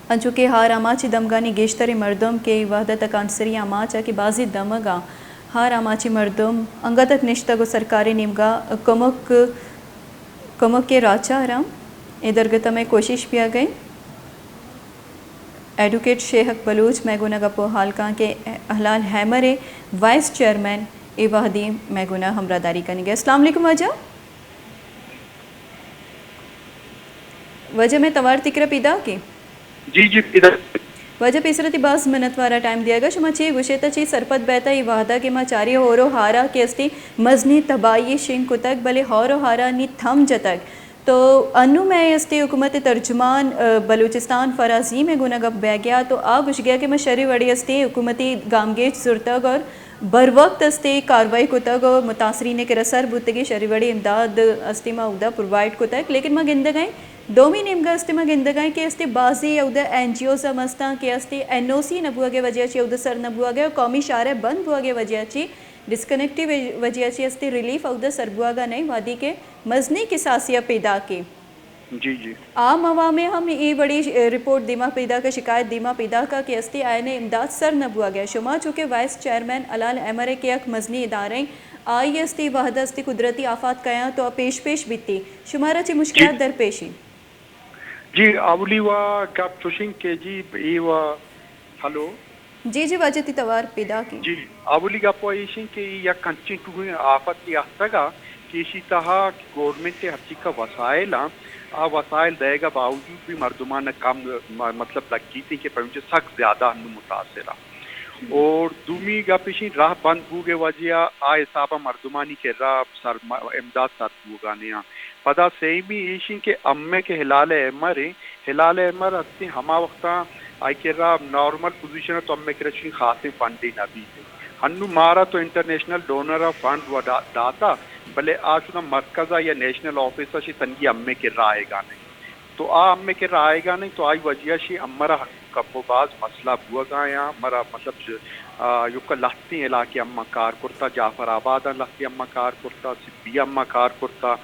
چونکہ ہار آماچی دمگانی گیشتر مردم کے وحدت کانسری آماچا کہ بعضی دمگا ہار آماچی مردم انگتک نشتگ و سرکاری نیمگا کمک کے راچا رام ادرگتا میں کوشش پیا گئی ایڈوکیٹ شیخ بلوچ میگونا گپو حالکان کے احلال ہیمرے وائس چیئرمین ای وحدی میگونا ہمراہداری کریں گے. السلام علیکم وجہ میں توار تکرہ پیدا کی جی ادھر وجہ پیسرتی باز منت وارا ٹائم دیا گا شما چی گوشیتا چی سرپت بیتا ای وحدہ کے ما چاری ہورو ہارا کے استی مزنی تبائی شنگ کتک بلے ہورو ہارا نی تھم جتک تو انو میں استی حکومت ترجمان بلوچستان فرازی میں گناہ گپ بے گیا تو گوش گیا کہ میں شری وڑی استی حکومتی گامگیج زرتگ اور بر وقت استی کاروائی کتگ اور متاثرین کے رسر بودتگی شری وڑی امداد استی ما اودا پرووائڈ کتگ لیکن ما گندگائیں دومی نیمگا استی ما گندگائیں کہ استی بازی اودا این جی او سمستا کہ استی این او سی نبوہ گے وجہ چی اودا سر نبوہ گے اور قومی شارع بند بوہ گے وجہ چی ڈسکنیکٹی وجہ چی استی ریلیف اودا سر بوہ گا نہیں وادی کے مزنی کی ساسیہ پیدا کی جی عام عوام ہم ای بڑی رپورٹ دیما پیدا کا شکایت دیما پیدا کا کہ استی آئین امداد سر نبوہ گیا شما چونکہ وائس چیئرمین علال ایمرے کے ایک مزنی اداریں آئی استی وحدہ استی قدرتی آفات کیا تو پیش بیتی شمارا چی مشکلات در پیشی جی اولی وا گپ چوشنگ کے جی ای وا ہلو جی واجتی توار پیدا کی جی اولی گپ ایشن کہ یا کنچن ٹو آفت کی آستگا کہ اسی طرح گورنمنٹ ہر کا وسائل وسائل دے گا باوجود بھی مردمان کم مطلب لگی تھی کہ پہنچے سخت زیادہ متاثرہ اور دومی گپشین راہ بند ہو گئے وجہ حسابہ مردمانی کے راہ سر امداد سر ہوگانے پدا سیمی ایشین کے امے کے ہلال امر ہستی ہما وقتا آئی کے راہ نارمل پوزیشن ہے تو امے کے رچین خاصی فنڈی نبی تھے ہنو مارا تو انٹرنیشنل ڈونر فنڈ و داتا بلے آشنا مرکزہ یا نیشنل آفیسر شی تنگی امے کے رائے گا نہیں تو امے کے رائے گا نہیں تو آئی وجہ شی امرا کپو باز مسئلہ بوا گا یا مرا مطلب یو کا لہتی علاقے اما کار کرتا جعفر آباد لہتی اما کار کرتا سپی اما کار کرتا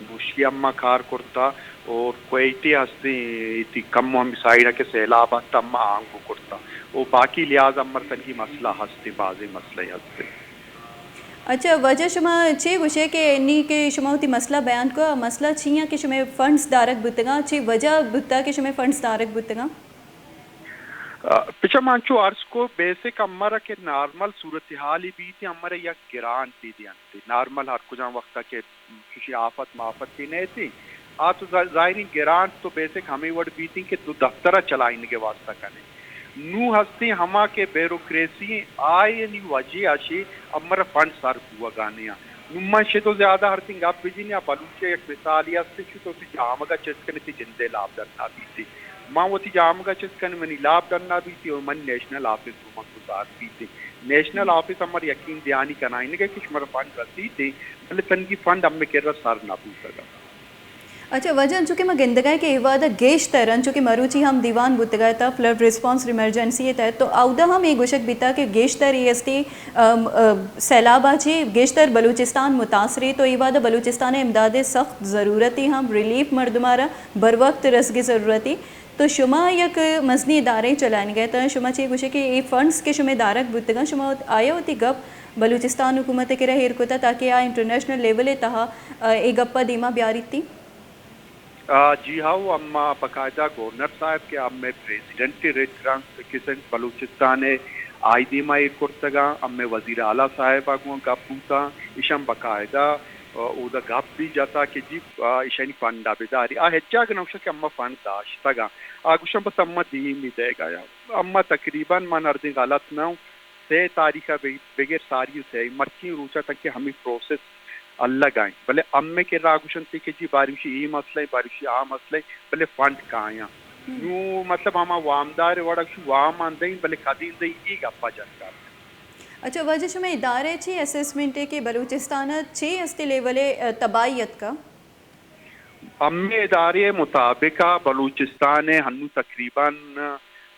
بوشی اما کار کرتا اور کوئٹی ہستی تی کم ہم سائڈ کے سیلاب ہستا اما آنگو کرتا اور باقی لحاظ امر تنگی مسئلہ ہستی بازی مسئلہ ہستی. اچھا وجہ شما چی گوشے کہ انی کہ شما ہوتی مسئلہ بیان کو مسئلہ چیئں کہ شما فنڈز دارک بتگا چی وجہ بتا کہ شما فنڈز دارک بتگا پچھا مانچو عرض کو بیسک امرا کے نارمل صورتحالی بھی تھی امرا یک گران تھی دیانتی نارمل ہر کجا وقتا کے کسی آفت معافت بھی نہیں تھی تو ظاہری گران تو بیسک ہمیں وڈ بھی تھی کہ دو دفترہ چلائیں کے واسطہ کرنے نو ہستی ہما کے بیروکریسی آئے نی وجہ آشی امرا فنڈ سر ہوا گانیا نمان شے تو زیادہ ہر تنگ آپ بھی نہیں بلوچے ایک مثالی ہستی چھو تو جامگا چسکنے تھی جندے لاب درنا بھی تھی ماں وہ تھی جامگا چسکنے منی لاب درنا بھی تھی اور من نیشنل آفیس رو من گزار بھی تھی نیشنل آفیس ہمار یقین دیانی کنائیں گے کہ شمار فنڈ رسی تھی بلے تنگی فنڈ ہمیں کر رہا سر نہ پوچھا گا. اچھا وجہ چونکہ میں گندگاہ کے ایوادہ گیش ترن چونکہ مروچی ہم دیوان بتگاہ تا فلڈ ریسپانس ایمرجنسی ہے تو اودہ ہم یہ گوشک بیتا کہ گیشتر ایستی سیلاب آچی گیشتر بلوچستان متاثری تو ایوادہ بلوچستان امداد سخت ضرورتی ہم ریلیف مردمارا بر وقت رسگی ضرورتی تو شما یک مزنی ادارے چلائیں گئے تو شما چاہیے گوشے کہ یہ فنڈز کے شما دارک بتگاں شما آیا ہوتی گپ بلوچستان حکومت کے رہیر کوتا تاکہ انٹرنیشنل لیول تہا ای گپا دیما بیاری تھی. جی ہاں اما باقاعدہ گورنر صاحب کے ام میں پریزیڈنٹ کسن بلوچستان آئی دیما ایک کرتگا ام وزیر اعلیٰ صاحب آگوں گپ ہوتا ایشم باقاعدہ او دا گپ بھی جاتا کہ جی ایشانی فنڈ بیداری ہچا کہ نوشا کہ اما فنڈ داشتا گا آگوشم بس اما دین بھی دے گا یا اما تقریباً من اردیں غلط نہ سے تاریخہ بغیر ساری سے مرکی روچا تک کہ ہمیں پروسیس اللہ گائیں بلے امے کے راگوشن تھی کہ جی بارشی ای مسئلہ بارشی آ مسئلہ بلے فنڈ کہاں نو مطلب ہما وامدار وڑا وام آندیں بلے قدیم دیں ای گپا جنگار. اچھا وجہ شما ادارے چی اسیسمنٹ کے بلوچستان چی استی لیول تباہیت کا امے ادارے مطابق بلوچستان ہنو تقریباً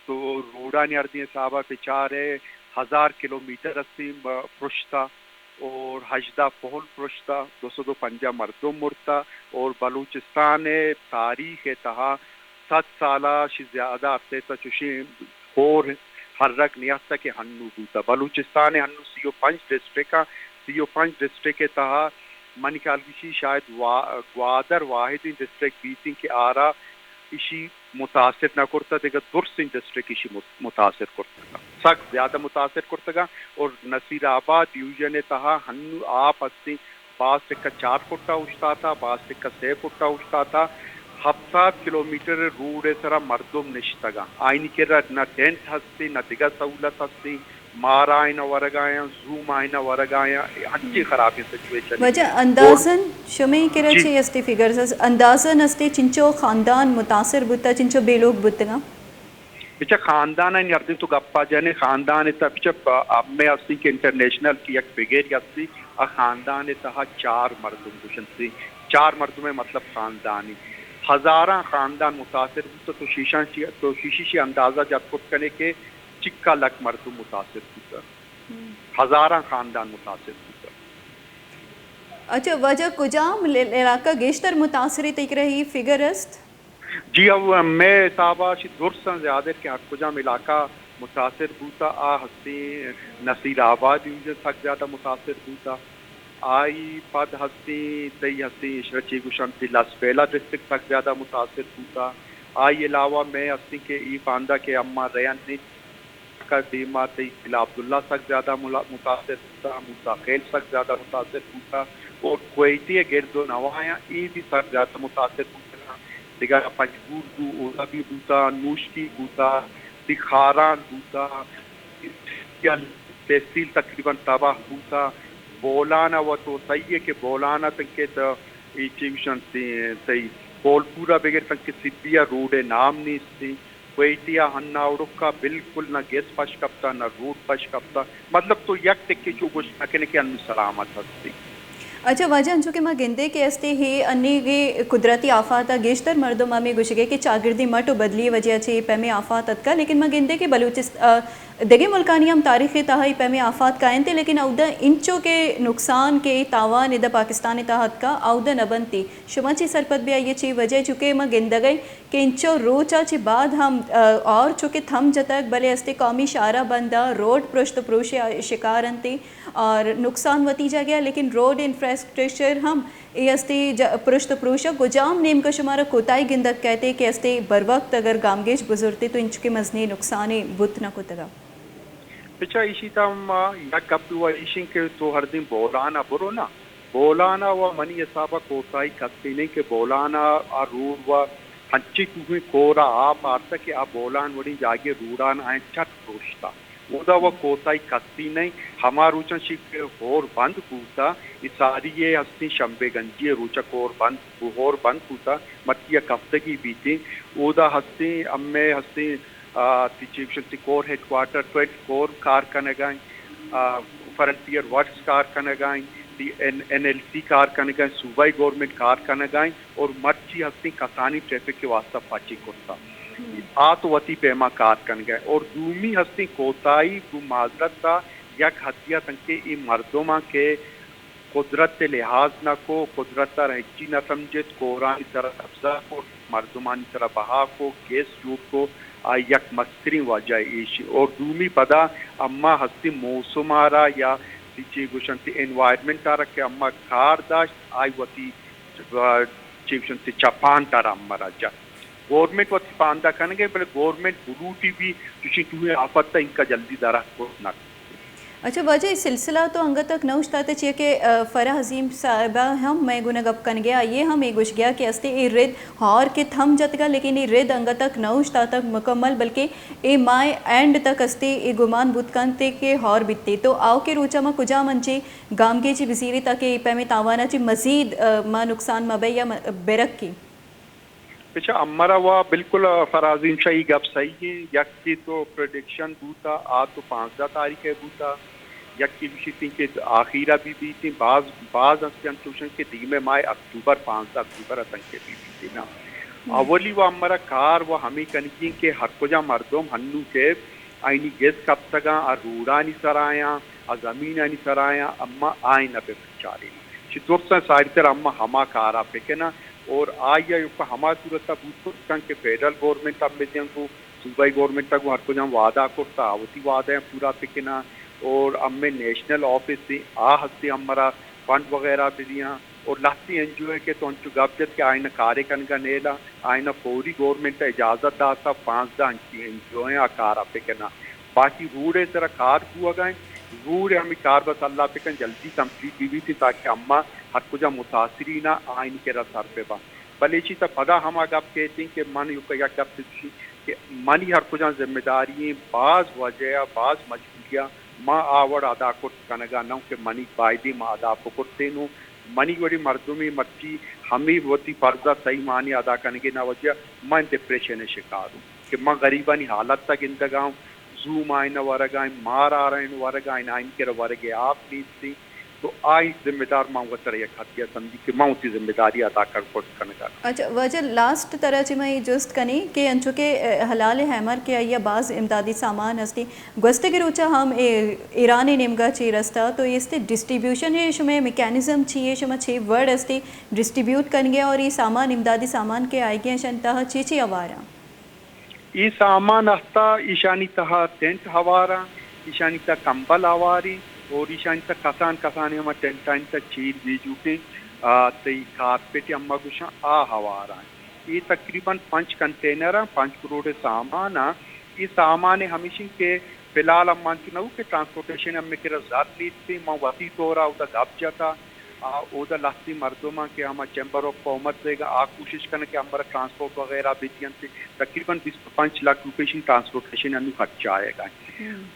تو روڈانی اردیں صحابہ پچارے 1000 کلومیٹر استی پرشتا اور حجدہ پہل پرشتا 250 مردم مرتا اور بلوچستان تاریخ تہا 7 سالہ شی زیادہ عرصے تا چوشی ہور حرک نیاستا کے ہنو بوتا بلوچستان ہنو 35 ڈسٹرکٹ 35 ڈسٹرکٹ کے تہا منی خیال کسی شاید گوادر واحد ڈسٹرکٹ بیتیں کے آرا اسی متاثر نہ کرتا دیکھا درسن ڈسٹرکٹ اسی متاثر کرتا گا سخت زیادہ متاثر کرتا گا اور نصیر آباد ڈیویژن تہا ہنو آپ ہستی بعض تکا 4 فٹا اچھتا تھا بعض تکا 6 فٹا اچھتا تھا 70 کلومیٹر روڈ سرا مردم نشتگا آئینی کے رہا نہ ٹینٹ ہستی نہ دیگا سہولت ہستی مارا آئینہ ورگایا زوم آئینہ ورگایا ہنچی خرابی سچویشن وجہ اندازن شمی کے رچے استی فیگرز اندازن استی چنچو خاندان متاثر بوتا چنچو بے لوگ بوتا بچہ خاندان ہے یردن تو گپا جانے خاندان تا بچہ میں اسی کے انٹرنیشنل کی ایک فگر یسی خاندان تہا 4 مردم دوشن سی 4 مردم مطلب خاندانی ہزاراں خاندان متاثر ہوتا تو شیشی اندازہ جب کچھ کرنے کے چکا لک مردم متاثر ہوتا ہزاراں خاندان متاثر ہوتا. اچھا وجہ کجام علاقہ گیشتر متاثری تک رہی فگر است؟ جی اب میں صاحبہ درساں زیادہ کہ ہر کجام علاقہ متاثر ہوتا ہستی نصیر آباد تک زیادہ متاثر ہوتا آئی پد ہستی تی ہستی شرچی گوشن تی لاس بیلا ڈسٹرکٹ تک زیادہ متاثر ہوتا آئی علاوہ میں ہستی کے ای پاندہ کے اما ریان نے کا دیما تی قلعہ عبداللہ تک زیادہ متاثر ہوتا موسیٰ خیل تک زیادہ متاثر ہوتا اور کوئیتی گرد و نوایاں ای بھی تک زیادہ متاثر ہوتا دیگر پنجبور کو اوزہ بھی ہوتا نوشتی ہوتا تخاران ہوتا تحصیل تقریباً تباہ ہوتا بولانا و تو صحیح ہے کہ بولانا تک کے تو ایچیوشن تی بول پورا بغیر تک کے سبیا روڈ نام نہیں تھی کوئیتیا ہننا اڑکا بالکل نہ گیس پش کپتا نہ روڈ پش کپتا مطلب تو یک تک کے چو گوش نکنے کے انو سلامت ہستی. اچھا واجہ انچو کہ ماں گندے کے استے ہی انی گے قدرتی آفاتا گیشتر مردم ہمیں گوشگے کہ چاگردی مٹو بدلی وجہ چھے پیمے آفات اتکا لیکن ماں گندے کے دگے ملکانی ہم تاریخی تاہائی پیمے آفات کائن تھے لیکن اودہ انچو کے نقصان کے تاوان ادھا پاکستانی تاہت کا اودہ نبنتی شما چی سرپت بھی آئیے چی وجہ چکے ماں گندگئی کہ انچو روچا چی بعد ہم اور چکے تھم جتک بلے استے قومی شارہ بندہ روڈ پرشت پروش شکارن تھی اور نقصان وطیجہ گیا لیکن روڈ انفراسٹرکچر ہم یہ استے پرشت پروشہ گجام نیم کا شمارہ کوتائی گندک کہتے کہ استے بر وقت اگر گامگیش بزرتے تو انچو کے مزنی نقصانی بت نہ کو تگا پچھا اسی تام یا کب ہوا اسی کے تو ہر دن بولانا برو نا بولانا و منی اصابہ کوتائی کستے نہیں کہ بولانا روڑ و ہنچی کوئی کورا آپ آرتا کہ آپ بولان وڑی جاگے روڑان آئیں چٹ روشتا اودا وہ کوتائی کستی نہیں ہما روچن شک ہور بند پوتا اس ساری یہ ہستی شمبے گنجی روچا کور بند ہور بند پوتا مٹیا کفتگی بیتی اودا ہستی امے ہستی تی کور ہیڈ کوارٹر 24 کار کنگائیں فرنٹیر ورکس کار کنگائیں NLC کار کنگائیں صوبائی گورنمنٹ کار کنگائیں اور مرچی ہستی کسانی ٹریفک کے واسطہ پاچی کرتا آت وطی پیما کار کنگائیں اور دومی ہستی کوتائی کو معذرت تا یک حدیہ تنکے ای مردمہ کے قدرت لحاظ نہ کو قدرت رہچی نہ سمجھت کورانی طرح افزا کو مردمانی طرح بہا کو گیس جوب کو یک مستری وجہ ایشی اور دومی پدا اما ہستی موسم آرا یا چی گوشنتی انوائرمنٹ آرا کہ اما کار داشت آئی وطی چی گوشنتی چپان تارا اما راجا گورنمنٹ وطی پاندہ کنگے بلے گورنمنٹ بلوٹی بھی چوشی توہیں آفت تا ان کا جلدی دارا کو نہ. اچھا وجہ اس سلسلہ تو انگا تک نوشتاتے چیئے کہ فرح عظیم صاحبہ ہم میں گنہ گپ کن گیا یہ ہم ایک گوش گیا کہ استے ای رد ہار کے تھم جت گا لیکن ای رد انگا تک نوشتا تک مکمل بلکہ ای مائے اینڈ تک استے ای گمان بود کنتے کہ ہار بیتے تو آو کے روچا ما کجا منچے گامگے چی بزیری تاکہ ای پیمی تاوانا چی مزید ما نقصان مبے یا برک کی پیچھا امرا ہوا بالکل فرازین شاہی گپ صحیح ہے یک کی تو پریڈکشن بوتا تو 15 تاریخ ہے بوتا یک کی بشیتی کہ آخیرہ بھی بیتی بعض انسٹیٹیوشن کے دیمے ماہ اکتوبر 15 اکتوبر اتن کے بیتی نا اولی وہ امرا کار وہ ہمیں کنگی کہ ہر کجا مردم ہنو کے آئینی گیس کب تگا روڑانی سرائیاں زمینانی سرائیاں اما آئین پہ بچاری چی درسن ساری تر اما ہما کارا پہ کہ نا اور آیا یوکا ہما صورت بوتن کہ فیڈرل گورنمنٹ اب میں کو صوبائی گورنمنٹ کو ہر کو جہاں وعدہ کرتا آوتی وعدہ ہیں پورا پکنا اور اب میں نیشنل آفس سے ہستے ہمارا فنڈ وغیرہ بھی دیا اور لہتی این جی او ہے کہ تو انچو گبجت کے آئینہ کارے کنگا نیلا آئینہ فوری گورنمنٹ اجازت داتا 5 انچی این جی او ہیں آکارا پکنا باقی روڑے طرح کار ہوا گئے روڑے ہمیں کار بس اللہ پکن جلدی کمپلیٹ بھی تھی تاکہ اما ہر کجا متاثری نہ آئین کے رسار پہ با بل اسی تا پدا ہم اگب کہتے ہیں کہ من یو کہ گب تھی کہ منی ہر کجا ذمہ داری بعض وجہ بعض مجبوریاں ماں آوڑ ادا کر کنگا نو کہ منی قائدی ماں ادا کرتے نو منی وڑی مردمی مرچی ہمیں وتی فرضہ صحیح معنی ادا کرنے کی نہ وجہ میں ڈپریشن شکار ہوں کہ میں غریبانی حالت تک انتگاؤں زوم آئین ورگائیں مار آ رہے ہیں ورگائیں آئین کے ورگے آپ نیز تھی تو آئی ذمہ دار ماں وطر یک حتیہ سمجھی کہ ماں اسی ذمہ داری ادا کر کرنے گا. اچھا وجہ لاسٹ طرح چی میں جست کنی کہ انچو کے حلال حیمر کے آئیہ بعض امدادی سامان ہستی گوستے کے روچہ ہم ایرانی نمگا چی رستا تو یہ ڈسٹریبیوشن ہے شمیں میکینزم چیئے شما چی ورڈ ہستی ڈسٹریبیوٹ کرنگے اور یہ سامان امدادی سامان کے آئی گئے شنتہ چی ہوارا یہ سامان ہستا ایشانی تہا ٹینٹ ہوارا ایشانی تا کمبل ہواری اور ایشانی تا کسان ہم ٹینٹائن تا چیر بیجو کے تی کارپیٹ اما گوشاں ہوارا یہ تقریباً 5 کنٹینر 5 کروڑ سامان یہ سامان ہمیشہ کے فی الحال ہم مانچو نہ کہ ٹرانسپورٹیشن ہم میں کہ رزاد لیتے ماں وطی طورا او دا گب جاتا او دا لہتی مردمہ کہ ہما چیمبر آف کامرس دے گا کوشش کرنا کہ ہمارا ٹرانسپورٹ وغیرہ بیتیاں سے تقریباً 25 لاکھ روپیشن ٹرانسپورٹیشن ہمیں خرچہ آئے گا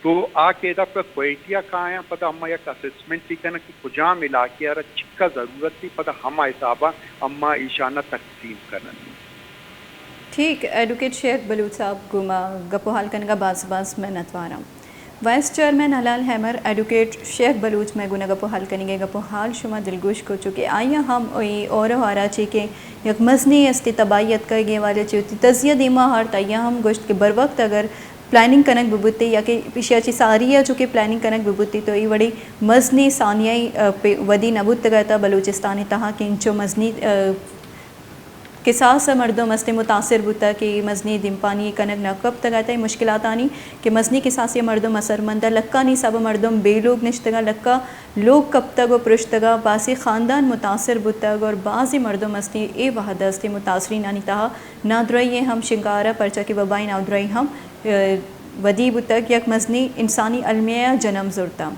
تو کے دا پر کوئٹیا کہاں ہیں پتہ ہما یک اسسمنٹ تھی کہنا کہ کجام علاقے ارہ چکا ضرورت تھی پتہ ہما حسابہ ہما ایشانہ تقسیم کرنا ٹھیک. ایڈوکیٹ شیخ بلوچ صاحب گما گپو حال کنگا باز میں نتوارا وائس چیئرمین حلال حیمر ایڈوکیٹ شیخ بلوچ میں گنا گپو حال کنگے گپو حال شما دلگوش کو چکے آئیا ہم اور ہارا چی کے یک مزنی استی تبایت کر گے والے چیوتی تزیہ دیما ہار تایا ہم گوشت کے بر وقت اگر پلاننگ کنک ببوتی یا کہ پیشیا چی ساری ہے چونکہ پلاننگ کنک ببوتی تو یہ بڑی مزنی ثانیہ ودی نبوت گتا بلوچستانی تہا کہ انچو مزنی قصاص مردم مستے متاثر بوتا کہ مزنی دمپانی کنک نقب تگاتا ہے مشکلات آنی کہ مزنی قصاصی مردم اثر مندہ لکا نہیں سب مردم بے لوگ نشتگا لکا لوگ کب تک و پرشتگا باسی خاندان متاثر بوتا اور بعضی مردم مستی اے وحدہ استی متاثرین آنی تہا نادرائی ہم شنگارہ پرچہ کی وبائی نادرائی ہم ودی بوتا کہ یک مزنی انسانی علمیہ جنم زرتا